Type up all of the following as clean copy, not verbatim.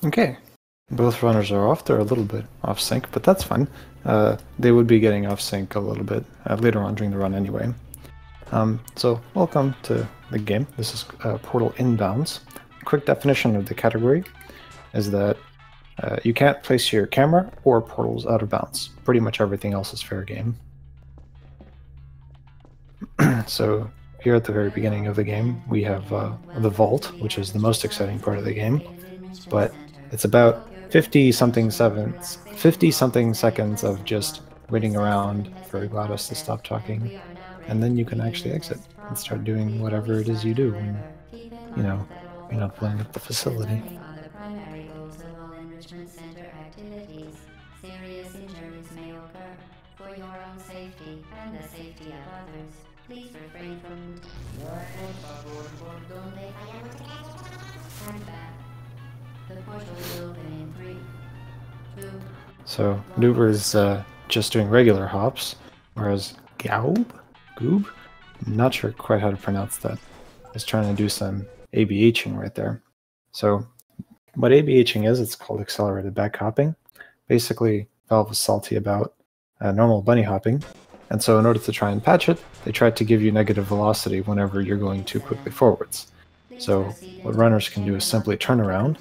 Okay. Both runners are off. They're a little bit off sync, but that's fine. They would be getting off sync a little bit later on during the run anyway. So welcome to the game. This is Portal Inbounds. Quick definition of the category is that you can't place your camera or portals out of bounds. Pretty much everything else is fair game. So here at the very beginning of the game, we have the vault, which is the most exciting part of the game, but it's about 50-something seconds of just waiting around for GLaDOS to stop talking, and then you can actually exit and start doing whatever it is you do when, you know, you're not playing at the facility. Serious injuries may occur. For your own safety and the safety of others, please refrain from and back. The portal will open in 3, 2. So Dooober is just doing regular hops, whereas Gaubbe, I'm not sure quite how to pronounce that, is trying to do some ABHing right there. So what ABHing is, it's called accelerated back hopping. Basically, Valve was salty about normal bunny hopping, and so in order to try and patch it, they tried to give you negative velocity whenever you're going too quickly forwards. So what runners can do is simply turn around,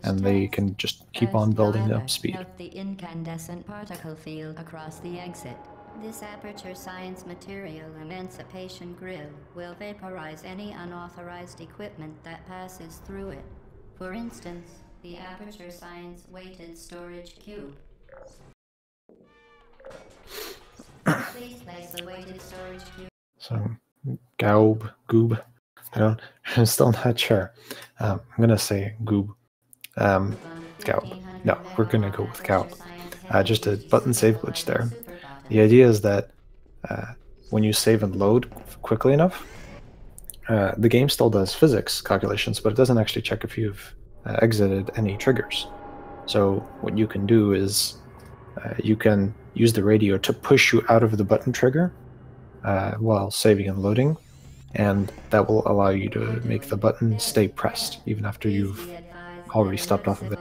and they can just keep on building up speed. The incandescent particle field across the exit. This aperture science material emancipation grill will vaporize any unauthorized equipment that passes through it. For instance, the aperture science weighted storage cube. Please place the weighted storage cube. So Gaubbe, I'm still not sure. I'm gonna say Gaubbe. Gaubbe. No, we're gonna go with Gaubbe. Just a button save glitch there. The idea is that when you save and load quickly enough, the game still does physics calculations, but it doesn't actually check if you've exited any triggers. So what you can do is you can use the radio to push you out of the button trigger while saving and loading, and that will allow you to make the button stay pressed even after you've already stopped off of it.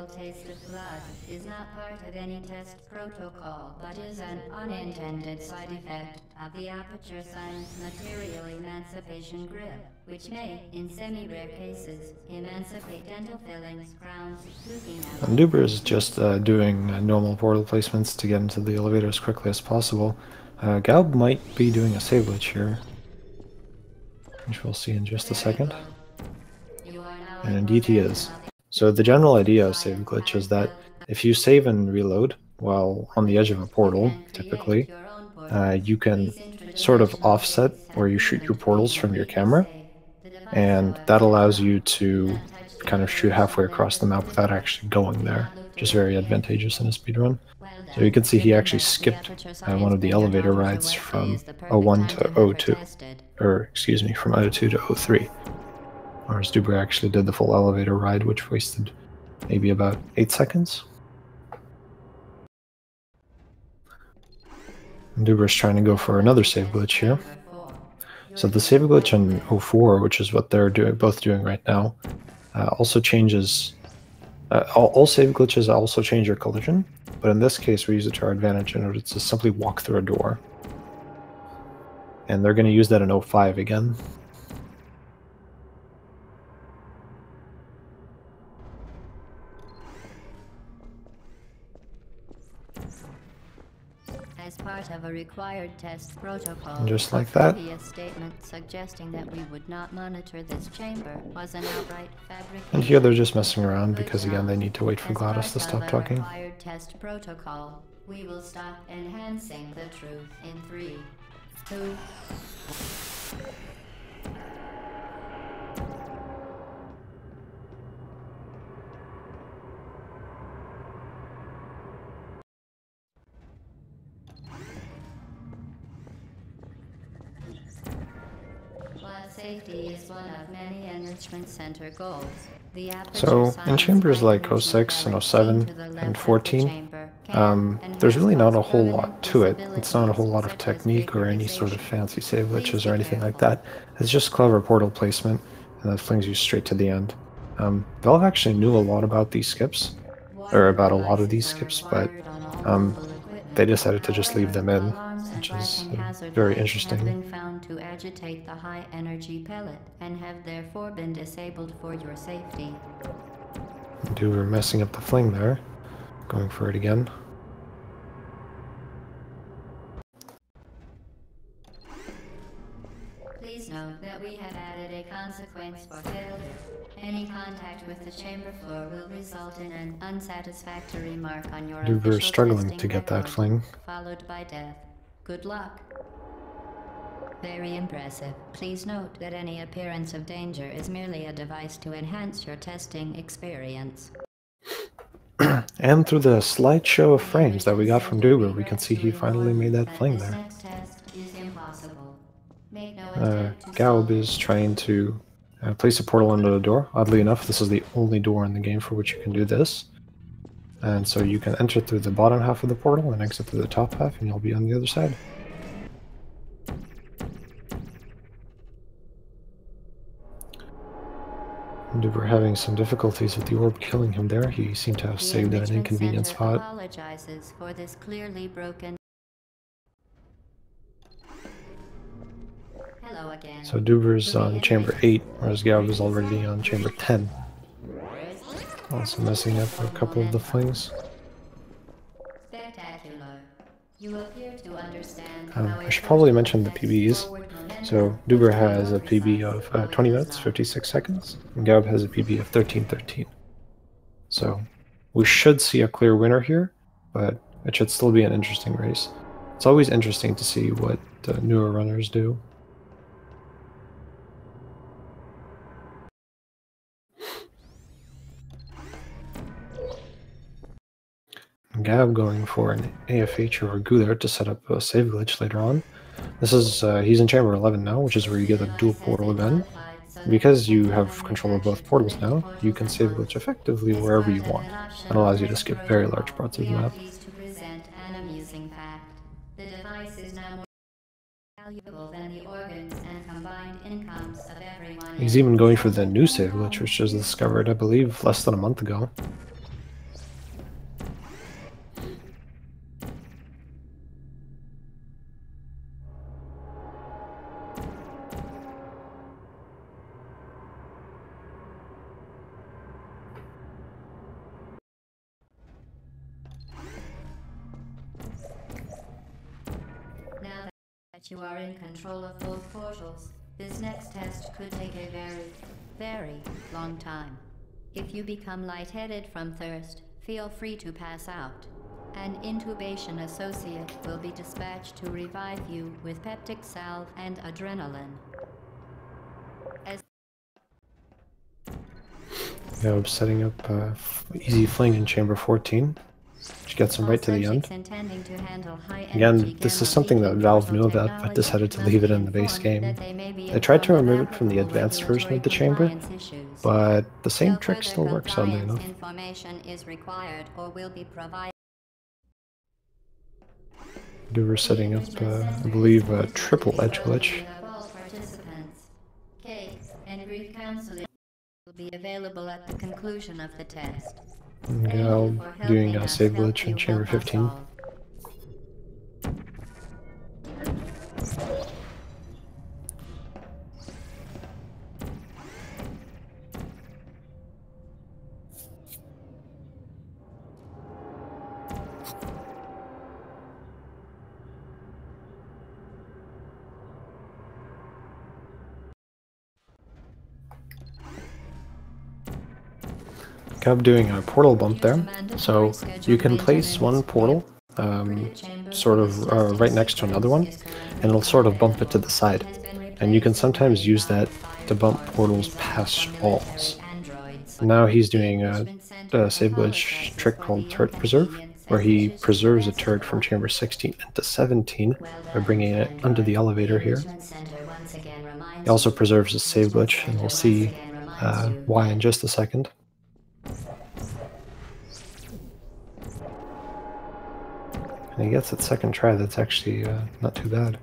Is not part of any test protocol, but is an unintended side effect of the aperture science material emancipation grill, which may, in semi-rare cases, emancipate dental fillings, crowns, toothing out. And Dooober is just doing normal portal placements to get into the elevator as quickly as possible. Gaubbe might be doing a save glitch here, which we'll see in just a second. And indeed he is. So the general idea of save glitch is that if you save and reload while on the edge of a portal, typically, you can sort of offset where you shoot your portals from your camera, and that allows you to kind of shoot halfway across the map without actually going there, which is very advantageous in a speedrun. So you can see he actually skipped one of the elevator rides from O1 to O2, or excuse me, from O2 to O3. Whereas Dooober actually did the full elevator ride, which wasted maybe about 8 seconds. And Dooober's trying to go for another save glitch here. So the save glitch in O4, which is what they're both doing right now, also changes... all save glitches also change your collision, but in this case we use it to our advantage in order to simply walk through a door. And they're going to use that in O5 again. As part of a required test protocol, And just like that. A statement suggesting that we would not monitor this chamber was an outright fabrication. And here they're just messing around because again they need to wait for GLaDOS to stop talking. Required test protocol, we will stop enhancing the truth in 3, 2. Safety is one of many enrichment center goals. So in chambers like 06 and 07 and 14, there's really not a whole lot to it. It's not a whole lot of technique or any sort of fancy save glitches or anything like that. It's just clever portal placement, and that flings you straight to the end. Valve actually knew a lot about these skips, or about a lot of these skips, but they decided to just leave them in, which is very interesting. Have been found to agitate the high energy pellet and have therefore been disabled for your safety. Dooober messing up the fling there, going for it again. Please note that we have added a consequence for failure. Any contact with the chamber floor will result in an unsatisfactory mark on your Dooober official struggling testing to get that record, fling. followed by death. Good luck. Very impressive. Please note that any appearance of danger is merely a device to enhance your testing experience. And through the slight show of frames that we got from Dooober, we can see he finally made that fling there. Gaubbe is trying to place a portal under the door. Oddly enough, this is the only door in the game for which you can do this. And so you can enter through the bottom half of the portal and exit through the top half, and you'll be on the other side. Dooober having some difficulties with the orb killing him there. He seemed to have saved at an inconvenient spot. Apologizes for this clearly broken. Hello again. So Doober's on chamber 8, whereas Gaubbe is already on chamber 10. Also messing up a couple of the flings. Spectacular. You appear to understand I should probably mention the PBs. So Dooober has a PB of 20 minutes, 56 seconds, and Gaubbe has a PB of 13:13. So we should see a clear winner here, but it should still be an interesting race. It's always interesting to see what newer runners do. Gaubbe going for an AFH or a Guthert to set up a save glitch later on. This is he's in chamber 11 now, which is where you get a dual portal gun. Because you have control of both portals now, you can save glitch effectively wherever you want. That allows you to skip very large parts of the map. He's even going for the new save glitch, which was discovered, I believe, less than a month ago. You are in control of both portals. This next test could take a very long time. If you become lightheaded from thirst, feel free to pass out. An intubation associate will be dispatched to revive you with peptic salve and adrenaline. Gaubbe setting up easy fling in chamber 14. Which gets him right to the end. Again, this is something that Valve knew about, but decided to leave it in the base game. They tried to remove it from the advanced version of the chamber, but the same trick still works, oddly enough. Dooober setting up, I believe, a triple edge glitch. Will be available at the conclusion of the test. Gaubbe doing a save glitch in chamber 15. Gaubbe doing a portal bump there, so you can place one portal sort of right next to another one, and it'll sort of bump it to the side. And you can sometimes use that to bump portals past walls. Now he's doing a save glitch trick called Turret Preserve, where he preserves a turret from chamber 16 into 17 by bringing it under the elevator here. He also preserves a save glitch, and we'll see why in just a second. And he gets it second try. That's actually not too bad.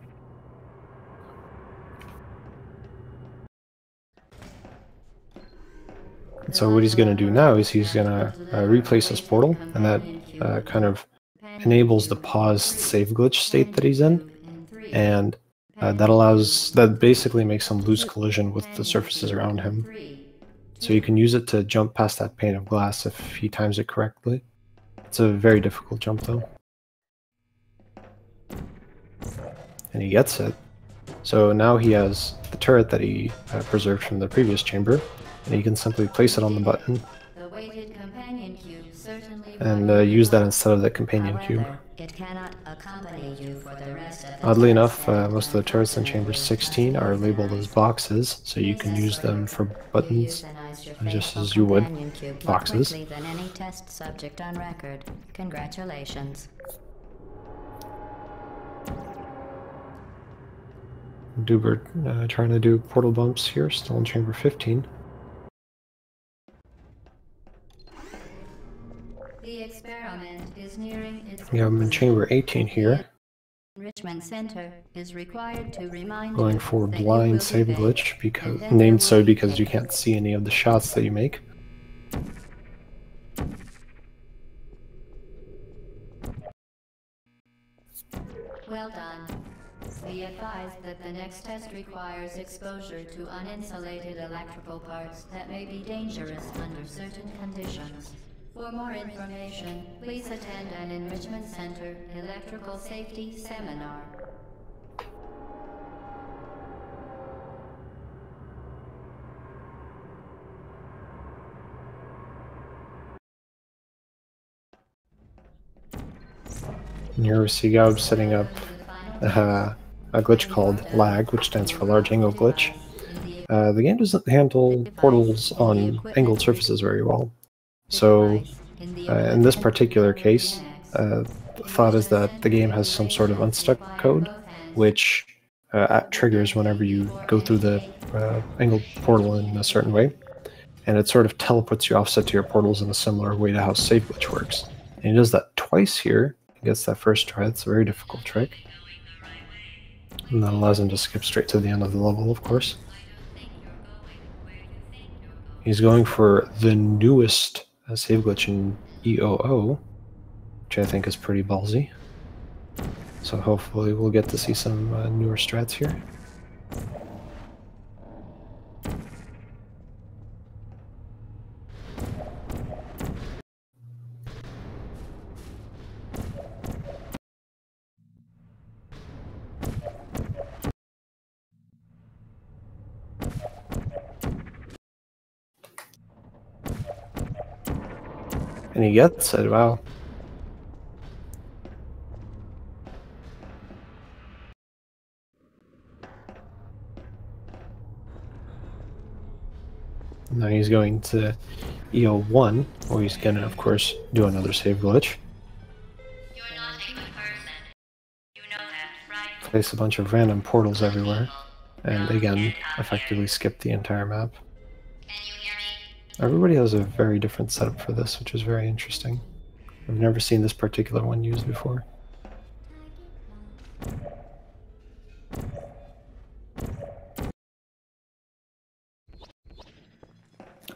So what he's going to do now is he's going to replace his portal, and that kind of enables the paused save glitch state that he's in, and that basically makes him lose collision with the surfaces around him. So you can use it to jump past that pane of glass if he times it correctly. It's a very difficult jump though. And he gets it. So now he has the turret that he preserved from the previous chamber, and he can simply place it on the button and use that instead of the companion cube. Oddly enough, most of the turrets in chamber 16 are labeled as boxes, so you can use them for buttons just as you would boxes. Congratulations. Dooober trying to do portal bumps here, still in chamber 15. The experiment is nearing its We have him in chamber 18 here. Enrichment Center is required to remind Going for blind save glitch, because named so because you can't see any of the shots that you make. Well done. Be advised that the next test requires exposure to uninsulated electrical parts that may be dangerous under certain conditions. For more information, please attend an Enrichment Center electrical safety seminar. And here we see Gaubbe setting up a glitch called lag, which stands for large angle glitch. The game doesn't handle portals on angled surfaces very well. So in this particular case, the thought is that the game has some sort of unstuck code, which triggers whenever you go through the angled portal in a certain way, and it sort of teleports your offset to your portals in a similar way to how save glitch works. And he does that twice here. He gets that first try. It's a very difficult trick. And that allows him to skip straight to the end of the level, of course. He's going for the newest save glitch in EOO, which I think is pretty ballsy. So hopefully we'll get to see some newer strats here. And he gets it, wow. Now he's going to EO1, where he's gonna, of course, do another save glitch. You're not a good person. You know that, right? Place a bunch of random portals everywhere, and again, effectively skip the entire map. Can you hear me? Everybody has a very different setup for this, which is very interesting. I've never seen this particular one used before.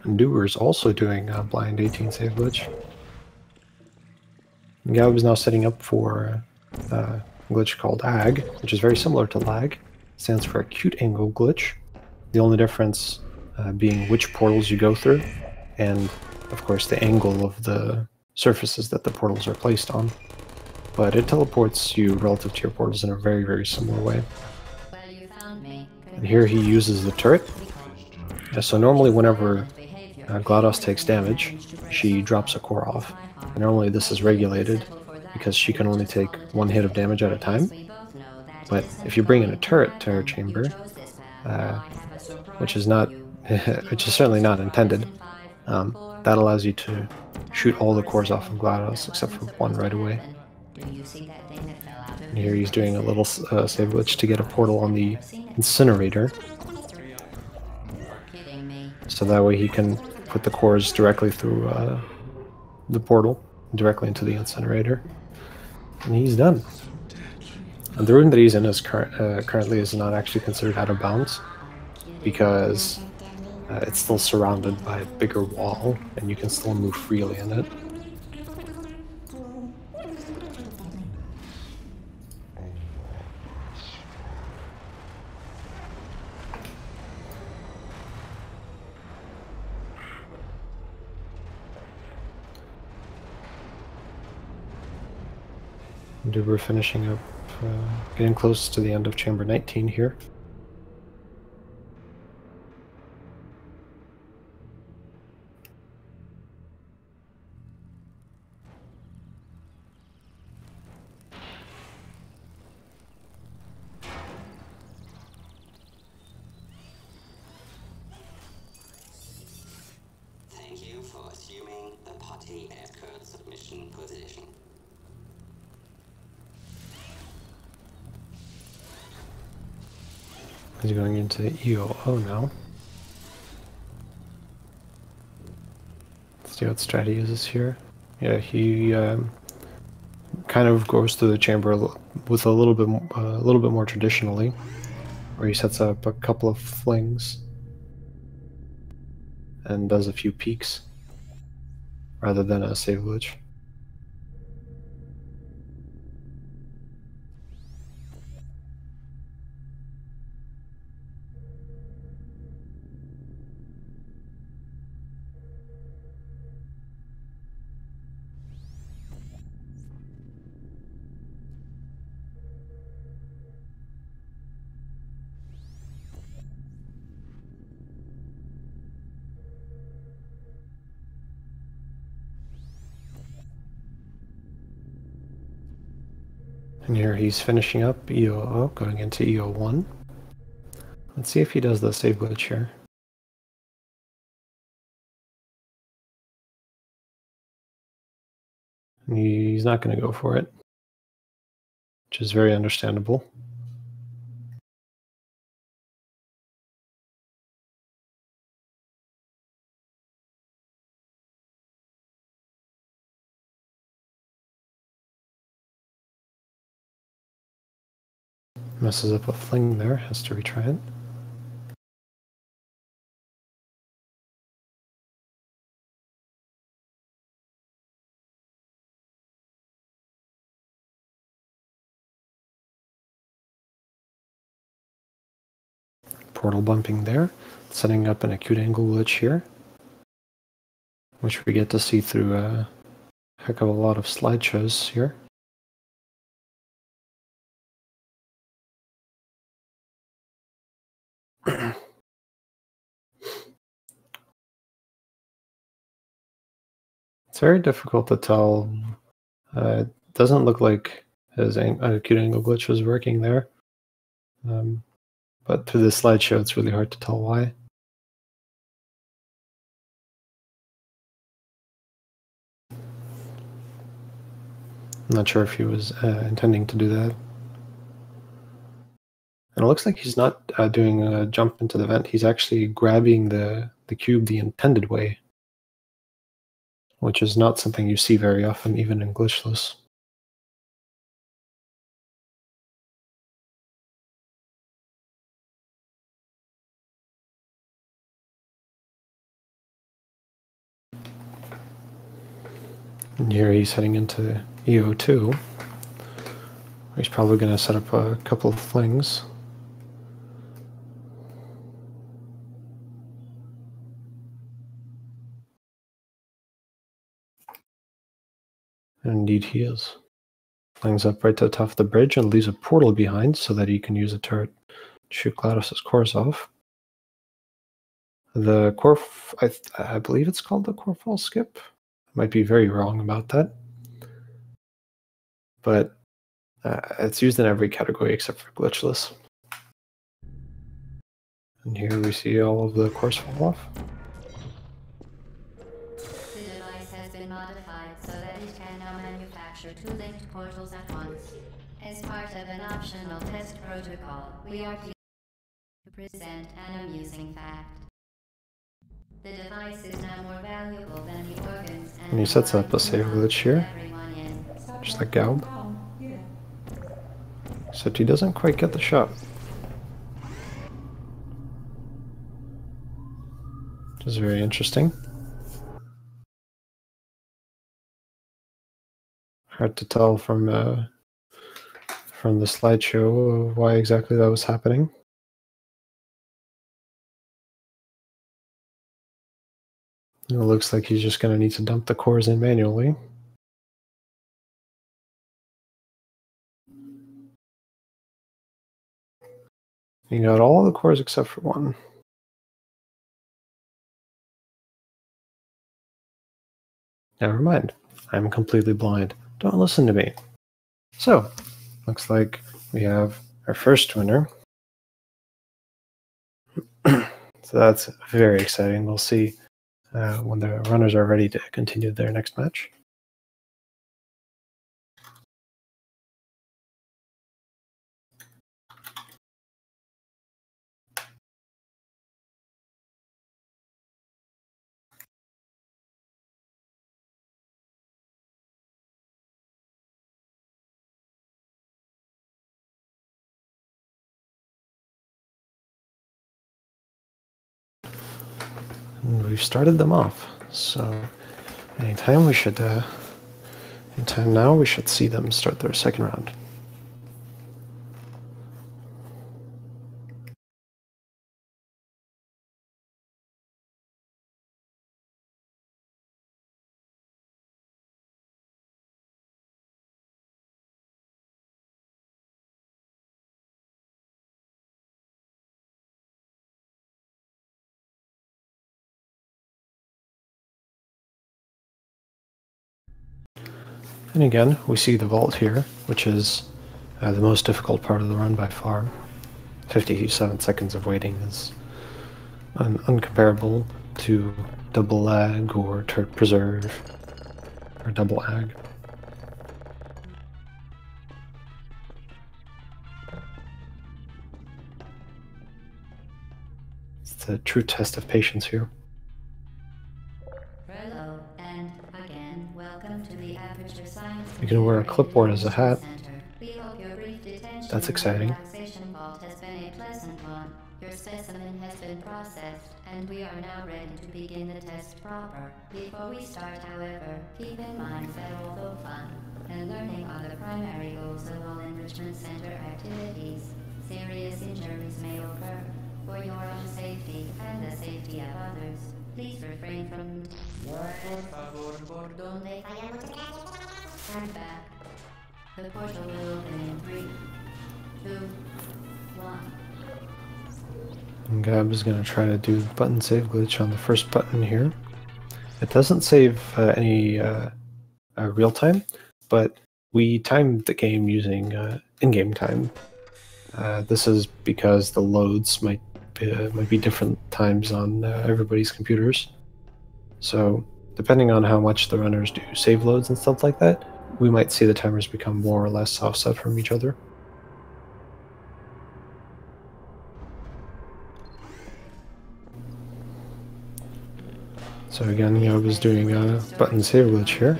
And Dooober is also doing a blind 18 save glitch. Gaubbe is now setting up for a glitch called AG, which is very similar to lag. It stands for acute angle glitch. The only difference being which portals you go through, and of course the angle of the surfaces that the portals are placed on. But it teleports you relative to your portals in a very, very similar way. Well, you found me. And here he uses the turret. So normally whenever GLaDOS takes damage, she drops a core off. And normally this is regulated because she can only take one hit of damage at a time. But if you bring in a turret to her chamber, which is certainly not intended, that allows you to shoot all the cores off of GLaDOS except for one right away. And here he's doing a little save glitch to get a portal on the incinerator, so that way he can put the cores directly through the portal, directly into the incinerator. And he's done. And the room that he's in is currently is not actually considered out of bounds, because it's still surrounded by a bigger wall, and you can still move freely in it. Dooober finishing up, getting close to the end of chamber 19 here. Thank you for assuming the potty escort submission position. He's going into EOO now. Let's see what strat he uses here. Yeah, he kind of goes through the chamber with a little bit more traditionally, where he sets up a couple of flings and does a few peeks rather than a save glitch. And here he's finishing up EOO, going into EO1. Let's see if he does the save glitch here. And he's not going to go for it, which is very understandable. Messes up a fling there, has to retry it. Portal bumping there, setting up an acute angle glitch here, which we get to see through a heck of a lot of slideshows here. It's very difficult to tell. It doesn't look like his acute angle glitch was working there. But through the slideshow, it's really hard to tell why. I'm not sure if he was intending to do that. And it looks like he's not doing a jump into the vent. He's actually grabbing the cube the intended way, which is not something you see very often, even in glitchless. And here he's heading into EO2. He's probably going to set up a couple of flings. And indeed he is. Flings up right to the top of the bridge and leaves a portal behind so that he can use a turret to shoot GLaDOS's cores off. The core, I believe it's called the core fall skip. I might be very wrong about that. But it's used in every category except for glitchless. And here we see all of the cores fall off. The device has been modified so that it can now manufacture two linked portals at once. As part of an optional test protocol, we are pleased to present an amusing fact. The device is now more valuable than the organs And he sets up a save glitch here, just like Gaubbe. Except he doesn't quite get the shot. which is very interesting. Hard to tell from the slideshow why exactly that was happening. It looks like he's just going to need to dump the cores in manually. You got all the cores except for one. Never mind. I'm completely blind. Don't listen to me. So, looks like we have our first winner. So that's very exciting. We'll see when the runners are ready to continue their next match. And we've started them off, so anytime now we should see them start their second round. And again, we see the vault here, which is the most difficult part of the run by far. 57 seconds of waiting is uncomparable to double ag or turret preserve or double ag. It's the true test of patience here. Hello, and again, welcome to the Aperture Science. You can wear a clipboard as a hat. We hope your brief detention That's in the exciting. relaxation vault has been a pleasant one. Your specimen has been processed, and we are now ready to begin the test proper. Before we start, however, keep in mind that although fun and learning are the primary goals of all Enrichment Center activities, serious injuries may occur. For your own safety and the safety of others, please refrain from Stand back. The portal will open in 3, 2, 1. And Gaubbe is going to try to do button save glitch on the first button here. It doesn't save any real time, but we timed the game using in-game time. This is because the loads might be different times on everybody's computers. So depending on how much the runners do save loads and stuff like that, we might see the timers become more or less offset from each other. So again, Gaubbe is doing a button save glitch here.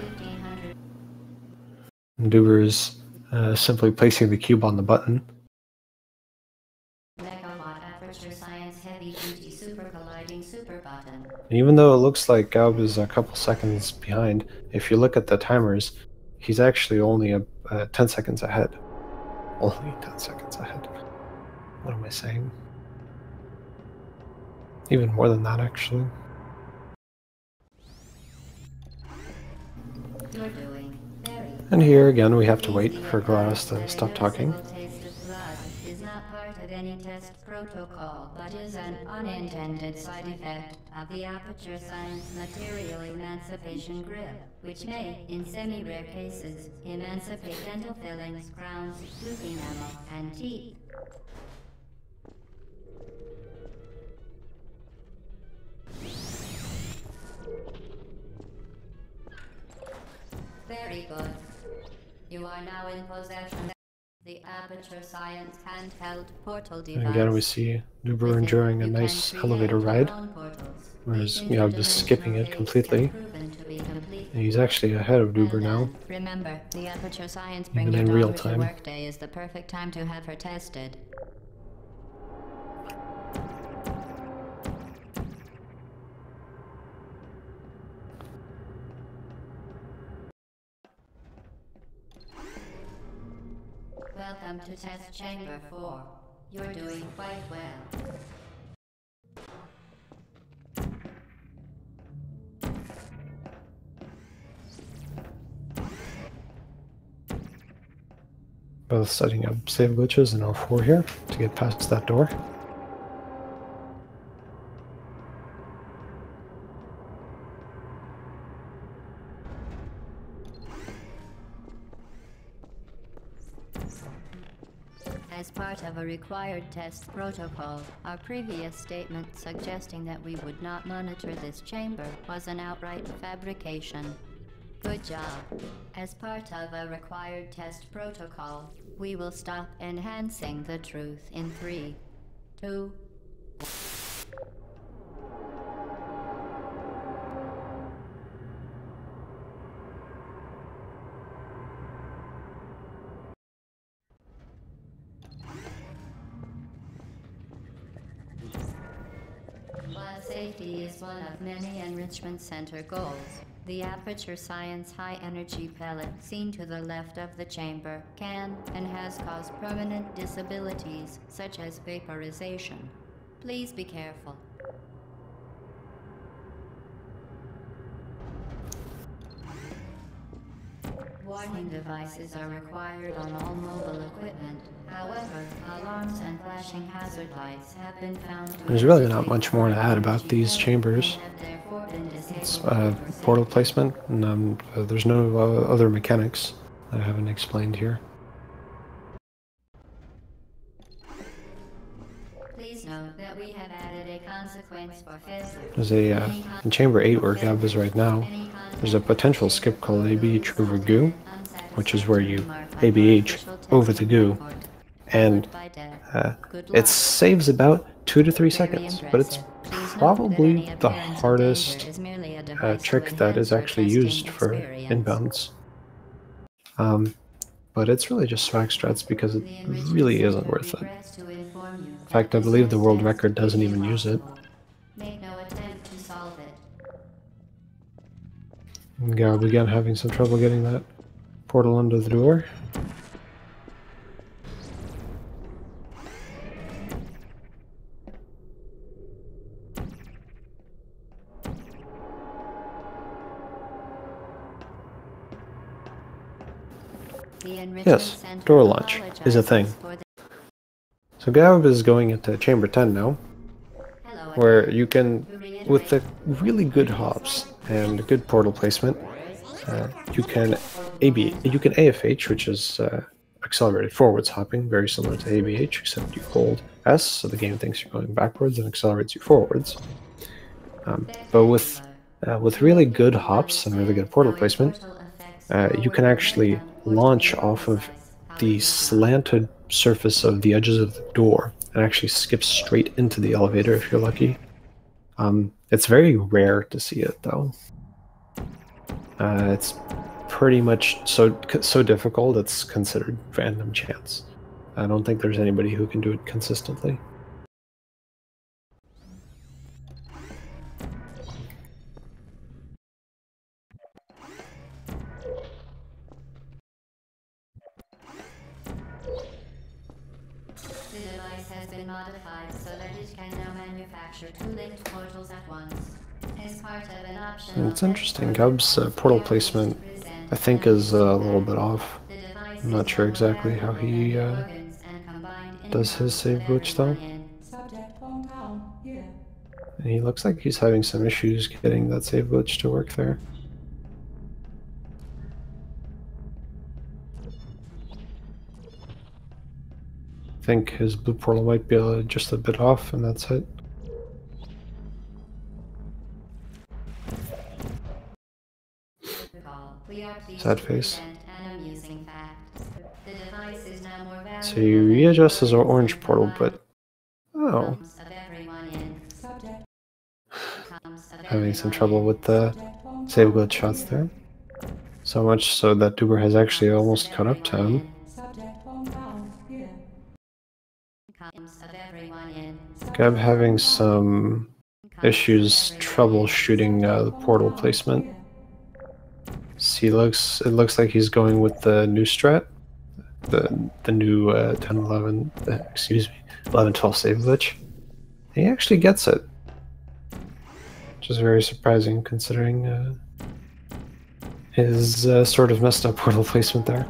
And Dooober is simply placing the cube on the button. And even though it looks like Gaubbe is a couple seconds behind, if you look at the timers, he's actually only 10 seconds ahead. Only 10 seconds ahead. What am I saying? Even more than that, actually. And here again, we have to wait for Glass to stop talking. Is not part of any test protocol, but is an unintended side effect of the Aperture Science Material Emancipation Grill, which may, in semi-rare cases, emancipate dental fillings, crowns, tooth enamel, and teeth. Very good. You are now in possession of the Aperture Science handheld portal device. And again, we see Dooober enjoying a nice elevator ride, whereas Gaubbe is skipping it completely. And he's actually ahead of Dooober now. Remember, the Aperture Science Even in real time. Workday is the perfect time to have her tested. Welcome to Test Chamber 4. You're doing quite well. Both setting up save glitches in L4 here to get past that door. As part of a required test protocol, our previous statement suggesting that we would not monitor this chamber was an outright fabrication. Good job. As part of a required test protocol, we will stop enhancing the truth in 3, 2, While safety is one of many Enrichment Center goals, the Aperture Science high-energy pellet seen to the left of the chamber can and has caused permanent disabilities such as vaporization. Please be careful. Warning devices are required on all mobile equipment. However, alarms and flashing hazard lights have been found to There's really not much more to add about these chambers. It's portal placement, and there's no other mechanics that I haven't explained here. Please note that we have added a consequence for failure. There's a, in Chamber 8 where Gaubbe is right now, there's a potential skip called ABH over goo, which is where you ABH over the goo, and it saves about 2 to 3 seconds, but it's probably the hardest trick that is actually used for inbounds. But it's really just swag strats because it really isn't worth it. In fact, I believe the world record doesn't even use it. Make no attempt to solve it. And Gaubbe again having some trouble getting that portal under the door. Yes, door launch is a thing. So Gaubbe is going into Chamber 10 now, where you can, with the really good hops and good portal placement, you can AFH, which is accelerated forwards hopping, very similar to ABH, except you hold S, so the game thinks you're going backwards and accelerates you forwards. But with really good hops and really good portal placement, you can actually launch off of the slanted surface of the edges of the door and actually skip straight into the elevator if you're lucky. It's very rare to see it though. It's pretty much so difficult it's considered random chance. I don't think there's anybody who can do it consistently. Modified so that it can now manufacture 2 linked portals at once. As part of an option, it's interesting. Gaubbe's portal placement, I think, is a little bit off. I'm not sure exactly how he does his save glitch though. And he looks like he's having some issues getting that save glitch to work there. I think his blue portal might be just a bit off, and that's it. Sad face. So you readjust his orange portal, but oh, having some trouble with the save glitch shots there. So much so that Dooober has actually almost caught up to him. Gaubbe having some issues troubleshooting the portal placement. See, it looks like he's going with the new strat, the new 10, 11, excuse me, 11, 12 save glitch. He actually gets it, which is very surprising considering his sort of messed up portal placement there.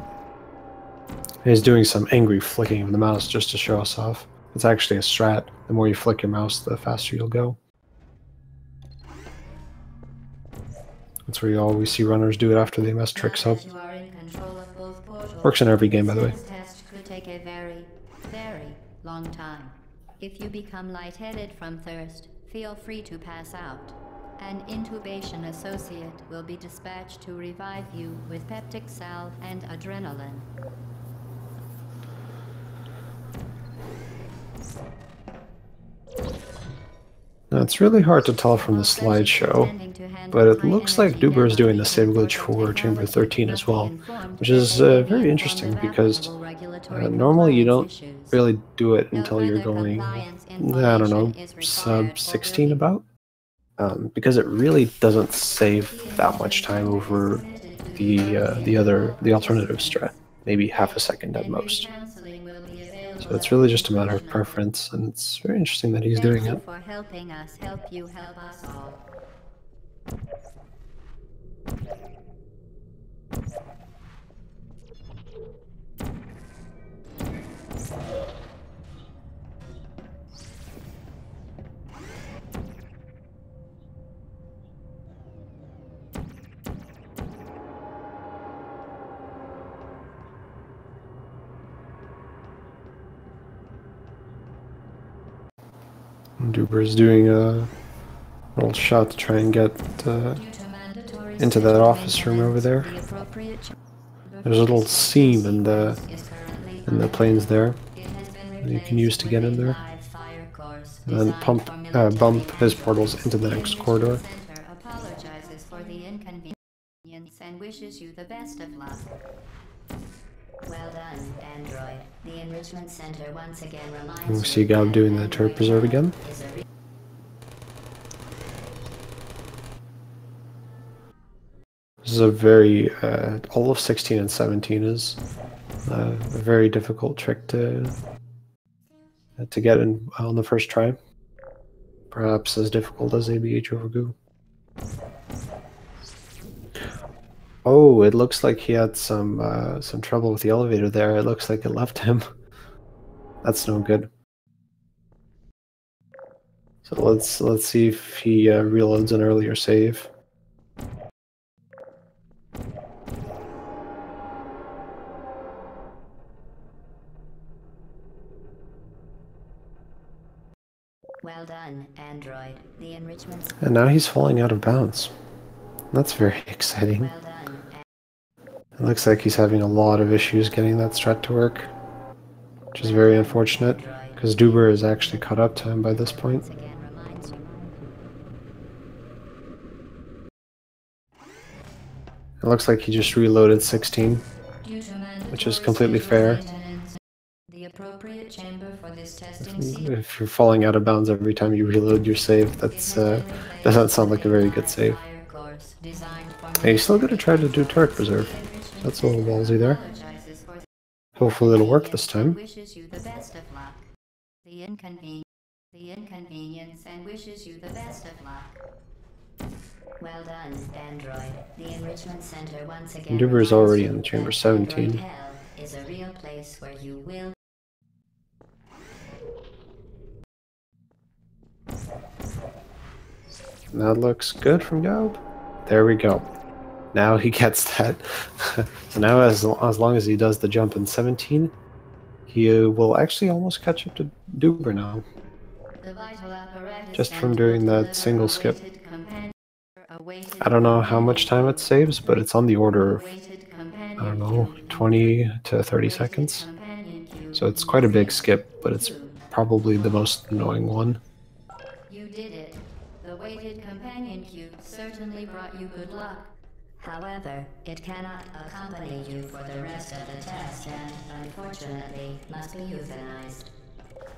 He's doing some angry flicking of the mouse just to show us off. It's actually a strat. The more you flick your mouse, the faster you'll go. That's where you always see runners do it after they mess tricks up. Works in every game, by the way. This test could take a very, very long time. If you become lightheaded from thirst, feel free to pass out. An intubation associate will be dispatched to revive you with peptic salve and adrenaline. Now, it's really hard to tell from the slideshow, but it looks like Dooober is doing the save glitch for Chamber 13 as well, which is very interesting because normally you don't really do it until you're going, I don't know, sub 16 about, because it really doesn't save that much time over the alternative strat, maybe half a second at most. So it's really just a matter of preference, and it's very interesting that he's doing it. For helping us help you help us all. Dooober is doing a little shot to try and get into that office room over there. There's a little seam in the planes there that you can use to get in there, and then bump his portals into the next corridor. Apologizes for the inconvenience and wishes you the best of luck. Well done, Android. The Enrichment Center once again reminds We see Gaubbe doing the turret preserve again. This is a very, all of 16 and 17 is a very difficult trick to get in on the first try. Perhaps as difficult as ABH over Goo. Oh, it looks like he had some trouble with the elevator there. It looks like it left him. That's no good. So let's see if he reloads an earlier save. Well done, Android. The enrichment. And now he's falling out of bounds. That's very exciting. Well done. It looks like he's having a lot of issues getting that strat to work, which is very unfortunate, because Dooober is actually caught up to him by this point. It looks like he just reloaded 16, which is completely fair. The appropriate chamber for this testing If you're falling out of bounds every time you reload your save, that's doesn't sound like a very good save. And you still gotta try to do turret preserve. That's a little ballsy there. Hopefully it'll work this time. Wishes you the best of luck. The inconvenience and wishes you the best of luck. Well done, Android. The enrichment center once again. Dooober is already in chamber 17. Hell is a real place where you will. That looks good from Gaubbe. There we go. Now he gets that. So now as long as he does the jump in 17, he will actually almost catch up to Dooober now. Just from doing that single skip. I don't know how much time it saves, but it's on the order of, I don't know, 20 to 30 seconds. So it's quite a big skip, but it's probably the most annoying one. You did it. The weighted companion cube certainly brought you good luck. However, it cannot accompany you for the rest of the test and, unfortunately, must be euthanized.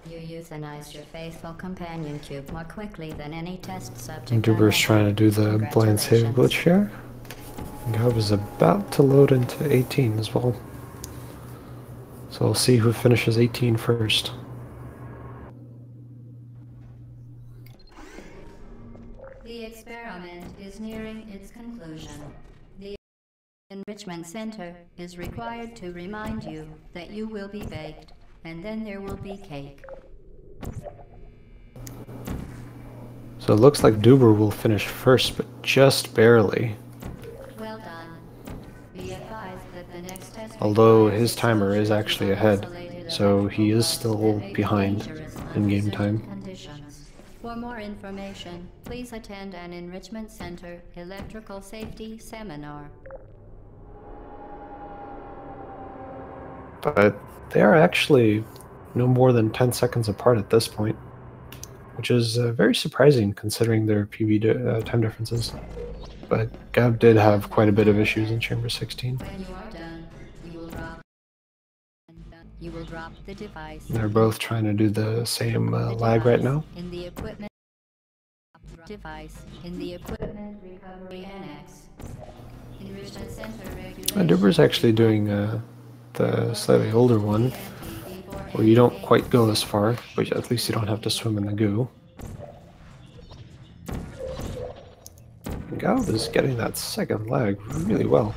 You euthanized your faithful companion cube more quickly than any test subject. Doober's trying to do the blind save glitch here. Gaubbe is about to load into 18 as well. So we'll see who finishes 18 first. The experiment is nearing its conclusion. The Enrichment Center is required to remind you that you will be baked, and then there will be cake. So it looks like Dooober will finish first, but just barely. Well done. Be advised that the next test Although requires his timer is exposure to actually ahead, isolated so he is electrical still that may be behind dangerous in game under time. certain conditions. For more information, please attend an Enrichment Center Electrical Safety Seminar. But they are actually no more than 10 seconds apart at this point, which is very surprising considering their PB time differences. But Gaubbe did have quite a bit of issues in Chamber 16. When you are done, you will drop the device. They're both trying to do the same lag right now. In the equipment device in the equipment recovery annex. Enrichment Center regulation. Dooober's actually doing the slightly older one, where you don't quite go as far, but at least you don't have to swim in the goo. Gaubbe is getting that second lag really well.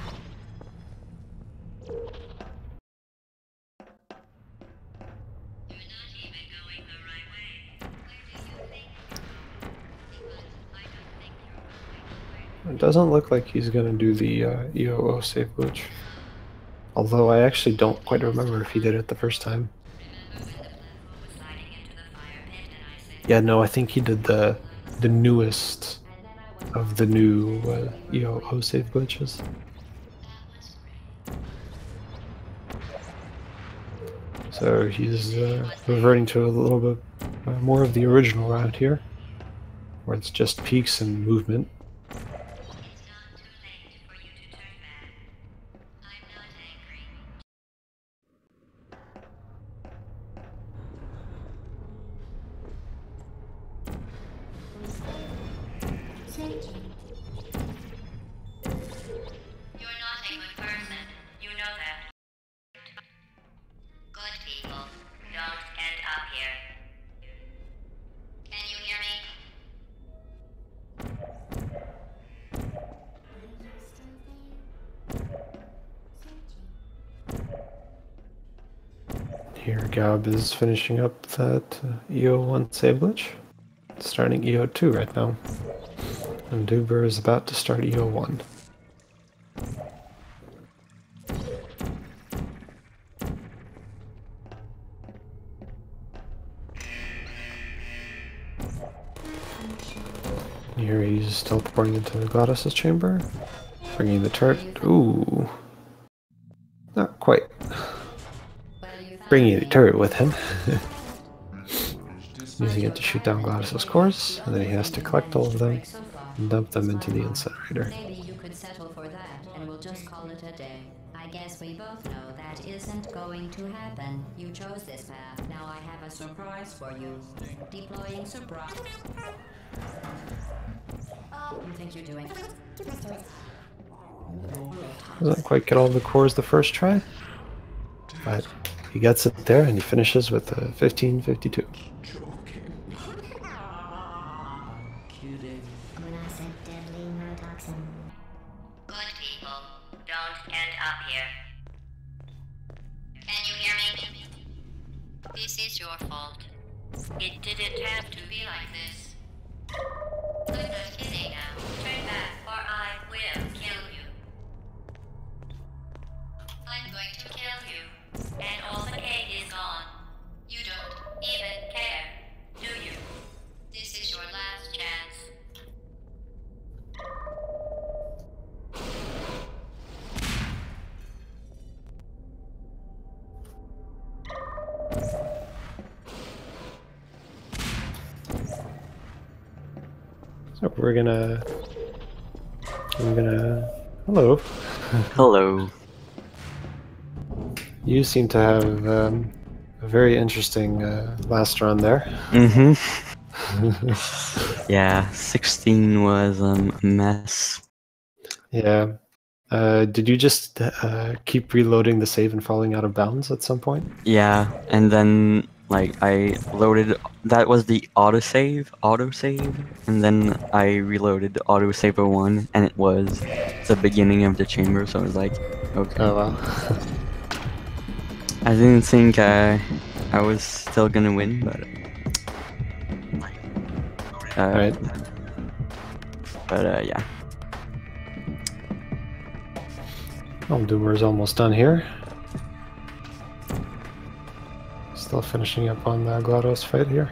It doesn't look like he's going to do the EOO save glitch. Although I actually don't quite remember if he did it the first time. Yeah, no, I think he did the newest of the new EOO save glitches. So he's reverting to a little bit more of the original route here, where it's just peaks and movement. Here Gaubbe is finishing up that EO1 save glitch, starting EO2 right now, and Dooober is about to start EO1. Here he's teleporting into Gladys's chamber, bringing the turret. Ooh, not quite. Bringing the turret with him. Using it to shoot down Gladys's cores, and then he has to collect all of them and dump them into the incinerator. Maybe you could settle for that, and we'll just call it a day. I guess we both know that isn't going to happen. You chose this path. Now I have a surprise for you. Deploying surprise. Oh, you think you're doing? Doesn't quite get all the cores the first try, but he gets it there, and he finishes with a 1552. Good people, don't end up here. Can you hear me? This is your fault. It didn't have to be like this. I'm not kidding now. Turn back, or I will kill you. I'm going to kill you, and all the cake is gone. You don't even care, do you? This is your last chance. So I'm gonna, hello. Hello. You seem to have a very interesting last run there. Mm-hmm. Yeah, 16 was a mess. Yeah, Did you just keep reloading the save and falling out of bounds at some point? Yeah, and then like I loaded. That was the autosave, and then I reloaded the autosaver 1, and it was the beginning of the chamber. So I was like, okay. Oh wow. I didn't think I was still gonna win, but Alright. Yeah. Well, Doober's almost done here. Still finishing up on the GLaDOS fight here.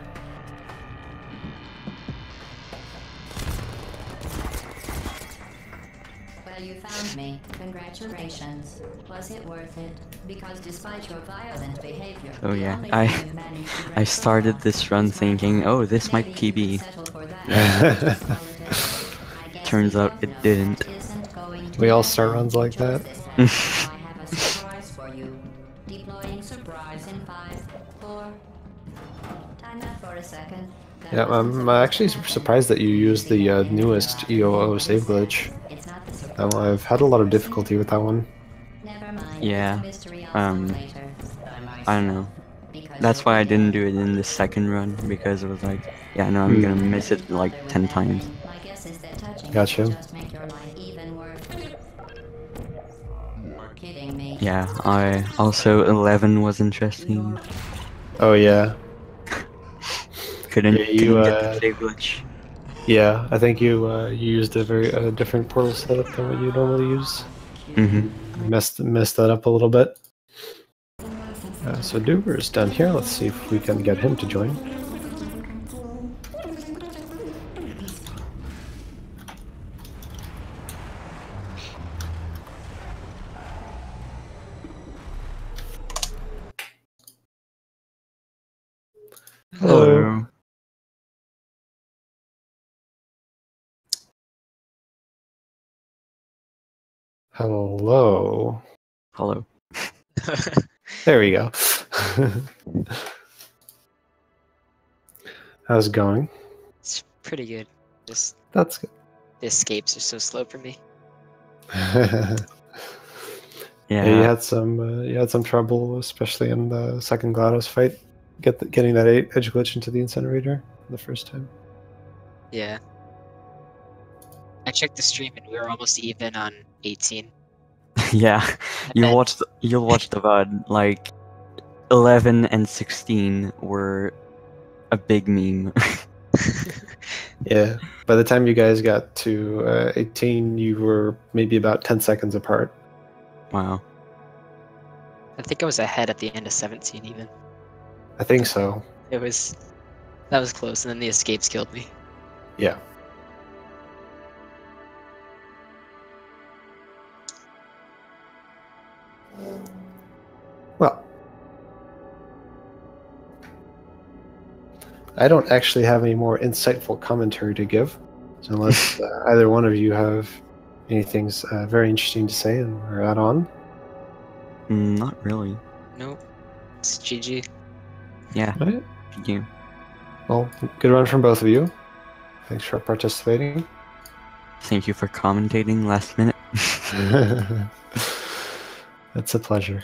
Well, you found me. Congratulations. Was it worth it? Because despite your violent behavior, Oh the yeah, only I thing you've managed to I break started from this run is my thinking, heart. oh, this might Maybe you PB. can settle for that. I guess Turns we out both it know didn't. that isn't going to We all start happen. runs like that. This time, I have a surprise for you. Deploying surprise in 5, 4. Time out for a second. That Yeah, wasn't I'm supposed actually to happen. surprised that you used the Maybe newest EOO save glitch. It's not the I've had a lot of difficulty with that one. Never mind. Yeah, It's a mystery I'll solve later. I don't know. Because That's you'll why I be didn't dead. do it in the second run, because it was like, yeah, no, I'm gonna miss it like 10 times. My guess is that touching Gotcha. will just make your life even worse. Kidding me. Yeah, I also 11 was interesting. Oh yeah. Couldn't Yeah, you, get the save glitch. Yeah, I think you used a very different portal setup than what you normally use. Mm-hmm. Messed that up a little bit. So Doober's done here. Let's see if we can get him to join. Hello. Hello. Hello. There we go. How's it going? It's pretty good. Just That's good. the escapes are so slow for me. Yeah, you had some trouble, especially in the second GLaDOS fight, getting that edge glitch into the incinerator the first time. Yeah. I checked the stream and we were almost even on 18. Yeah, then- you watched the VOD, like 11 and 16 were a big meme. Yeah, by the time you guys got to 18, you were maybe about 10 seconds apart. Wow. I think I was ahead at the end of 17 even. I think so. That was close, and then the escapes killed me. Yeah. Well, I don't actually have any more insightful commentary to give, so unless either one of you have anything very interesting to say or add on. Not really. Nope. It's GG. Yeah. All right. GG. Well, good run from both of you. Thanks for participating. Thank you for commentating last minute. It's a pleasure.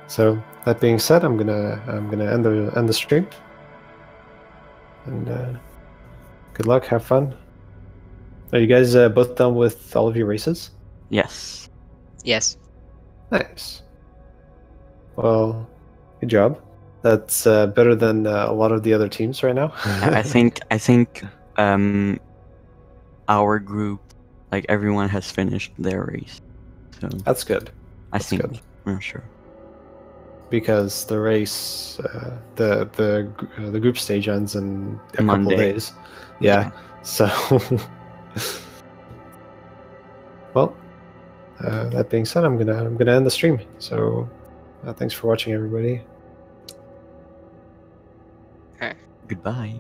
So that being said, I'm gonna end the stream. And good luck. Have fun. Are you guys both done with all of your races? Yes. Yes. Nice. Well, good job. That's better than a lot of the other teams right now. I think our group, like everyone has finished their race. So That's good. That's think good. I'm not sure. Because the race, the group stage ends in a couple Monday. days. Yeah. So, well, that being said, I'm gonna end the stream. So, thanks for watching, everybody. Goodbye.